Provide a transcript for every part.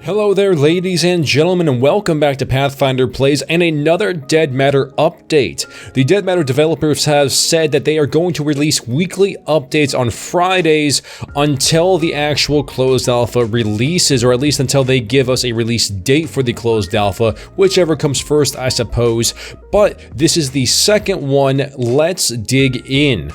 Hello there, ladies and gentlemen, and welcome back to Pathfinder Plays and another Dead Matter update. The Dead Matter developers have said that they are going to release weekly updates on Fridays until the actual closed alpha releases, or at least until they give us a release date for the closed alpha, whichever comes first, I suppose. But this is the second one. Let's dig in.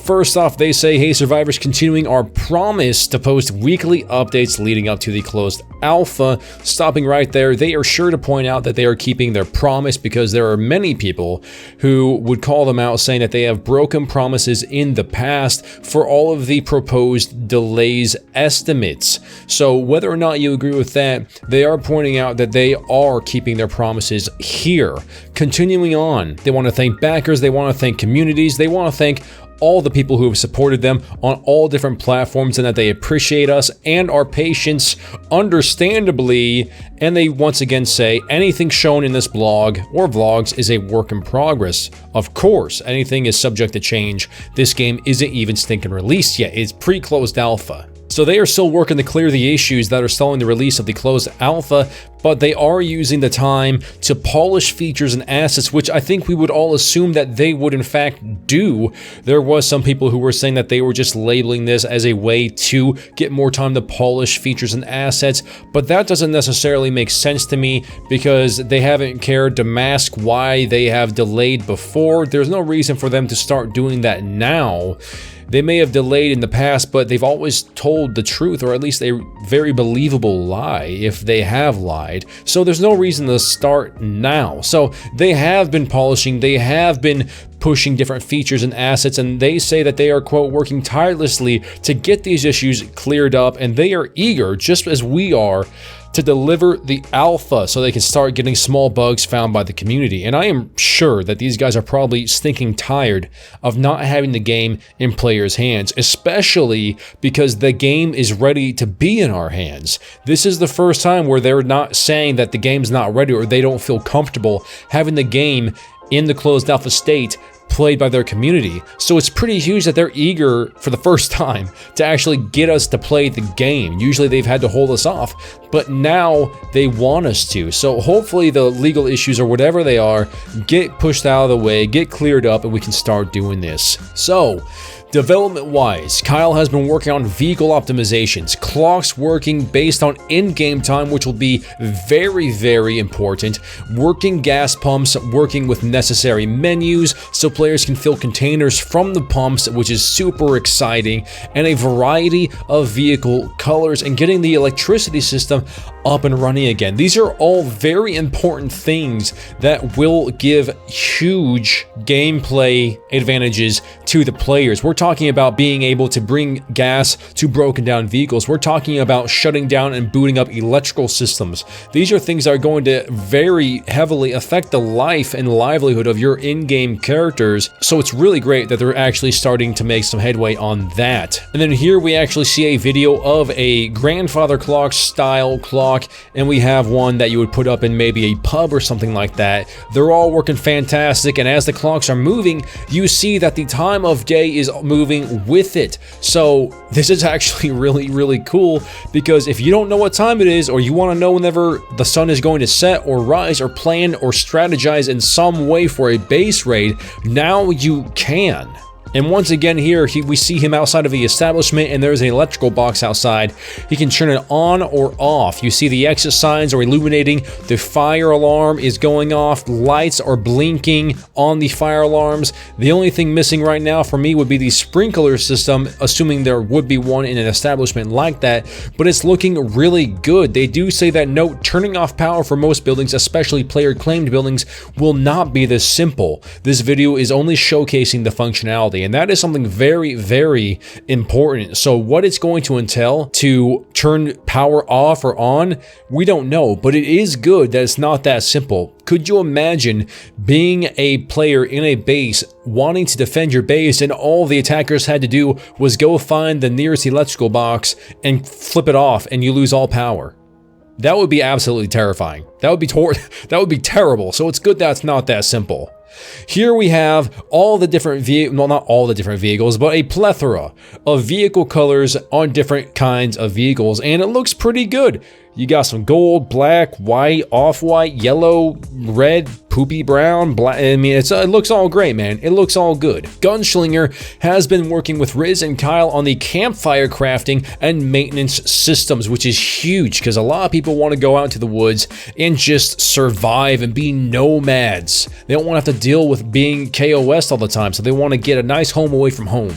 First off, they say, hey survivors, continuing our promise to post weekly updates leading up to the closed alpha. Stopping right there, they are sure to point out that they are keeping their promise because there are many people who would call them out saying that they have broken promises in the past for all of the proposed delays estimates. So whether or not you agree with that, they are pointing out that they are keeping their promises here. Continuing on, they want to thank backers, they want to thank communities, they want to thank all the people who have supported them on all different platforms and that they appreciate us and our patience, understandably, and they once again say anything shown in this blog or vlogs is a work in progress. Of course, anything is subject to change. This game isn't even stinking released yet. It's pre-closed alpha. So they are still working to clear the issues that are stalling the release of the closed alpha, but they are using the time to polish features and assets, which I think we would all assume that they would in fact do. There was some people who were saying that they were just labeling this as a way to get more time to polish features and assets, but that doesn't necessarily make sense to me because they haven't cared to mask why they have delayed before. There's no reason for them to start doing that now. They may have delayed in the past, but they've always told the truth, or at least a very believable lie if they have lied. So there's no reason to start now. So they have been polishing, they have been pushing different features and assets, and they say that they are, quote, working tirelessly to get these issues cleared up, and they are eager, just as we are, to deliver the alpha so they can start getting small bugs found by the community. And I am sure that these guys are probably stinking tired of not having the game in players' hands, especially because the game is ready to be in our hands. This is the first time where they're not saying that the game's not ready or they don't feel comfortable having the game in the closed alpha state played by their community. So it's pretty huge that they're eager for the first time to actually get us to play the game. Usually they've had to hold us off, but now they want us to. So hopefully the legal issues or whatever they are get pushed out of the way, get cleared up, and we can start doing this. So development-wise, Kyle has been working on vehicle optimizations, clocks working based on in-game time, which will be very, very important, working gas pumps, working with necessary menus so players can fill containers from the pumps, which is super exciting, and a variety of vehicle colors, and getting the electricity system up and running again. These are all very important things that will give huge gameplay advantages to the players. We're talking about being able to bring gas to broken down vehicles. We're talking about shutting down and booting up electrical systems. These are things that are going to very heavily affect the life and livelihood of your in-game characters. So it's really great that they're actually starting to make some headway on that. And then here we actually see a video of a grandfather clock style clock, and we have one that you would put up in maybe a pub or something like that. They're all working fantastic, and as the clocks are moving, you see that the time of day is moving with it. So this is actually really, really cool, because if you don't know what time it is, or you want to know whenever the sun is going to set or rise, or plan or strategize in some way for a base raid, now you can. And once again here, we see him outside of the establishment, and there's an electrical box outside. He can turn it on or off. You see the exit signs are illuminating, the fire alarm is going off, lights are blinking on the fire alarms. The only thing missing right now for me would be the sprinkler system, assuming there would be one in an establishment like that, but it's looking really good. They do say that, note, turning off power for most buildings, especially player-claimed buildings, will not be this simple. This video is only showcasing the functionality, and that is something very, very important. So what it's going to entail to turn power off or on, we don't know, but it is good that it's not that simple. Could you imagine being a player in a base, wanting to defend your base, and all the attackers had to do was go find the nearest electrical box and flip it off, and you lose all power? That would be absolutely terrifying. That would be terrible. So it's good that it's not that simple. Here we have all the different well, not all the different vehicles, but a plethora of vehicle colors on different kinds of vehicles, and it looks pretty good. You got some gold, black, white, off-white, yellow, red, poopy brown, black. I mean, it looks all great, man. It looks all good. Gunslinger has been working with Riz and Kyle on the campfire crafting and maintenance systems, which is huge because a lot of people want to go out into the woods and just survive and be nomads. They don't want to have to deal with being KOS all the time, so they want to get a nice home away from home.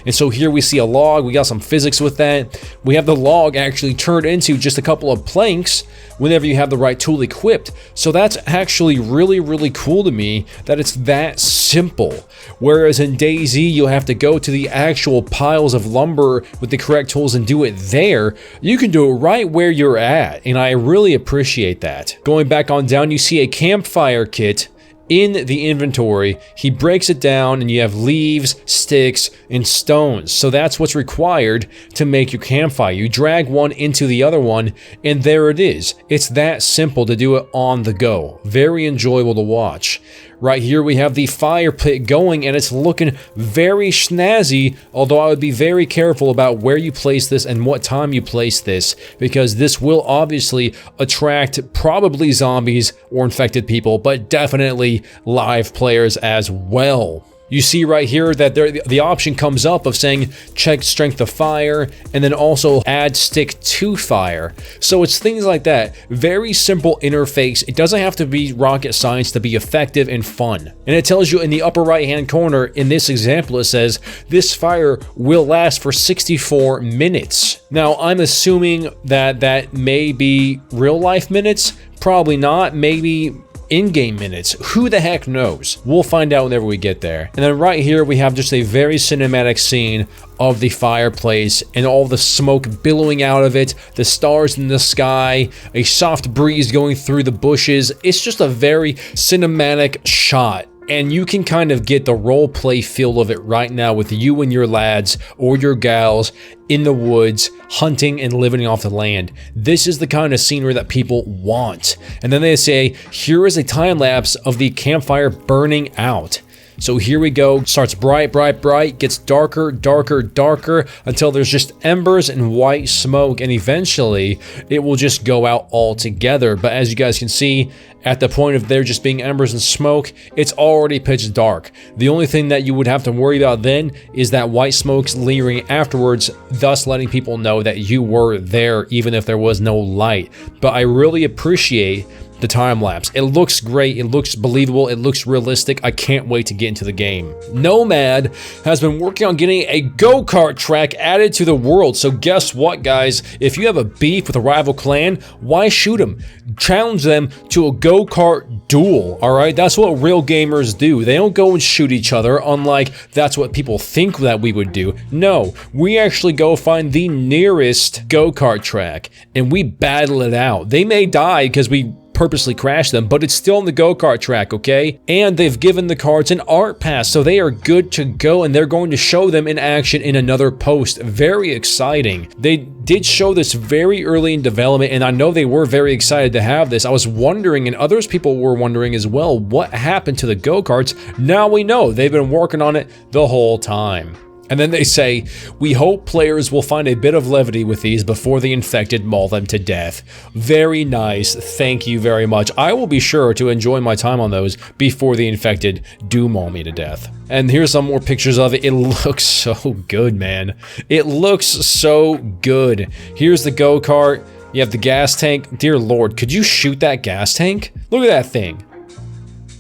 And so here we see a log, we got some physics with that. We have the log actually turned into just a couple of planks whenever you have the right tool equipped. So that's actually really, really cool to me that it's that simple. Whereas in DayZ, you'll have to go to the actual piles of lumber with the correct tools and do it there. You can do it right where you're at, and I really appreciate that. Going back on down, you see a campfire kit in the inventory. He breaks it down and you have leaves, sticks, and stones. So that's what's required to make your campfire. You drag one into the other one and there it is. It's that simple to do it on the go. Very enjoyable to watch. Right here we have the fire pit going and it's looking very snazzy, although I would be very careful about where you place this and what time you place this, because this will obviously attract probably zombies or infected people, but definitely live players as well. You see right here that the option comes up of saying check strength of fire and then also add stick to fire. So it's things like that. Very simple interface. It doesn't have to be rocket science to be effective and fun. And it tells you in the upper right hand corner in this example, it says this fire will last for 64 minutes. Now I'm assuming that that may be real life minutes. Probably not. Maybe in-game minutes. Who the heck knows? We'll find out whenever we get there. And then right here we have just a very cinematic scene of the fireplace and all the smoke billowing out of it, the stars in the sky, a soft breeze going through the bushes. It's just a very cinematic shot. And you can kind of get the role play feel of it right now with you and your lads or your gals in the woods, hunting and living off the land. This is the kind of scenery that people want. And then they say, here is a time lapse of the campfire burning out. So here we go, starts bright, bright, bright, gets darker, darker, darker, until there's just embers and white smoke, and eventually it will just go out altogether. But as you guys can see, at the point of there just being embers and smoke, it's already pitch dark. The only thing that you would have to worry about then is that white smoke's lingering afterwards, thus letting people know that you were there even if there was no light. But I really appreciate the time lapse. It looks great, it looks believable, it looks realistic. I can't wait to get into the game. Nomad has been working on getting a Go Kart track added to the world. So guess what, guys? If you have a beef with a rival clan, why shoot them? Challenge them to a Go Kart duel, alright? That's what real gamers do. They don't go and shoot each other, unlike that's what people think that we would do. No, we actually go find the nearest Go Kart track and we battle it out. They may die because we purposely crash them, but it's still on the go-kart track, okay? And they've given the cards an art pass, so they are good to go, and they're going to show them in action in another post. Very exciting. They did show this very early in development, and I know they were very excited to have this. I was wondering, and others people were wondering as well, what happened to the go-karts? Now we know. They've been working on it the whole time. And then they say, we hope players will find a bit of levity with these before the infected maul them to death. Very nice. Thank you very much. I will be sure to enjoy my time on those before the infected do maul me to death. And here's some more pictures of it. It looks so good, man. It looks so good. Here's the go-kart. You have the gas tank. Dear Lord, could you shoot that gas tank? Look at that thing.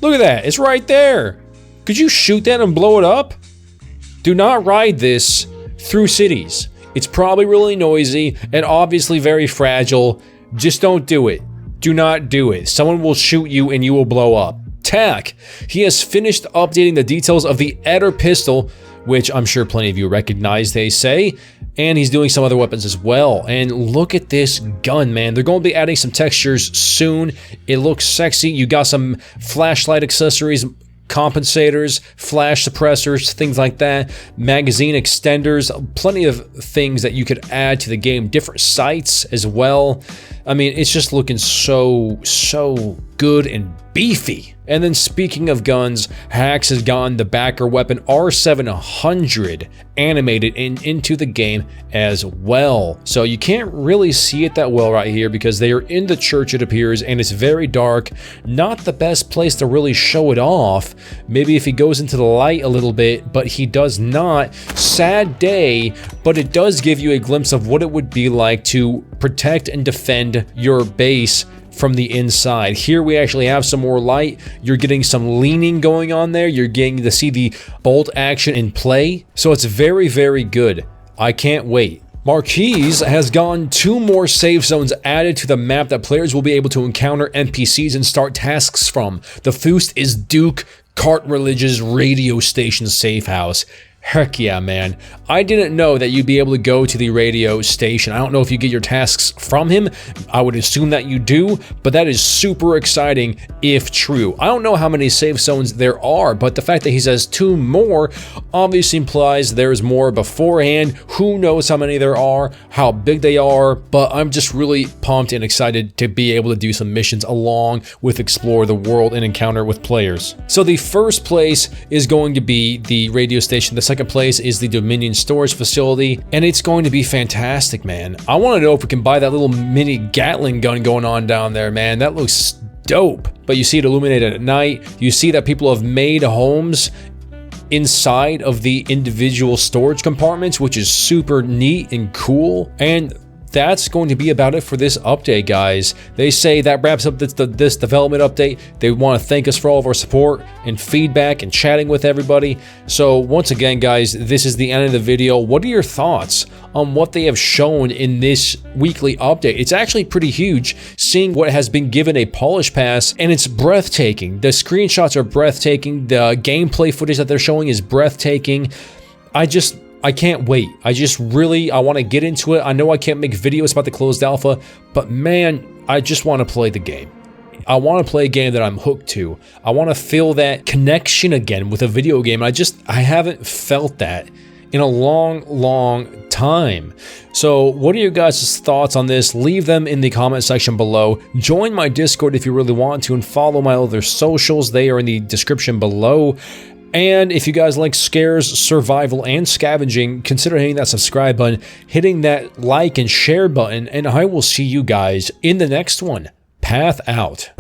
Look at that. It's right there. Could you shoot that and blow it up? Do not ride this through cities. It's probably really noisy and obviously very fragile. Just don't do it. Do not do it. Someone will shoot you and you will blow up. Tack. He has finished updating the details of the Eder pistol, which I'm sure plenty of you recognize, they say. And he's doing some other weapons as well. And look at this gun, man. They're going to be adding some textures soon. It looks sexy. You got some flashlight accessories, compensators, flash suppressors, things like that, magazine extenders, plenty of things that you could add to the game, different sights as well. I mean, it's just looking so good. good and beefy. And then speaking of guns, Hax has gotten the backer weapon R700 animated into the game as well. So you can't really see it that well right here because they are in the church, it appears, and it's very dark. Not the best place to really show it off. Maybe if he goes into the light a little bit, but he does not. Sad day, but it does give you a glimpse of what it would be like to protect and defend your base from the inside. Here we actually have some more light. You're getting some leaning going on there. You're getting to see the bolt action in play. So it's very, very good. I can't wait. Marquise has gotten 2 more safe zones added to the map that players will be able to encounter NPCs and start tasks from. The first is Duke Cartridge's radio station safe house. Heck yeah, man. I didn't know that you'd be able to go to the radio station. I don't know if you get your tasks from him. I would assume that you do, but that is super exciting if true. I don't know how many safe zones there are, but the fact that he says 2 more obviously implies there's more beforehand. Who knows how many there are, how big they are, but I'm just really pumped and excited to be able to do some missions along with explore the world and encounter with players. So the first place is going to be the radio station. The second place is the Dominion storage facility, and it's going to be fantastic, man. I want to know if we can buy that little mini Gatling gun going on down there, man. That looks dope. But you see it illuminated at night. You see that people have made homes inside of the individual storage compartments, which is super neat and cool. And that's going to be about it for this update, guys. They say that wraps up this development update. They want to thank us for all of our support and feedback and chatting with everybody. So once again, guys, this is the end of the video. What are your thoughts on what they have shown in this weekly update? It's actually pretty huge, seeing what has been given a polish pass, and it's breathtaking. The screenshots are breathtaking. The gameplay footage that they're showing is breathtaking. I can't wait. I want to get into it. I know I can't make videos about the closed alpha, but man, I just want to play the game. I want to play a game that I'm hooked to. I want to feel that connection again with a video game. I haven't felt that in a long time. So what are your guys' thoughts on this? Leave them in the comment section below. Join my Discord if you really want to, and follow my other socials. They are in the description below. And if you guys like scares, survival, and scavenging, consider hitting that subscribe button, hitting that like and share button, and I will see you guys in the next one. Path out.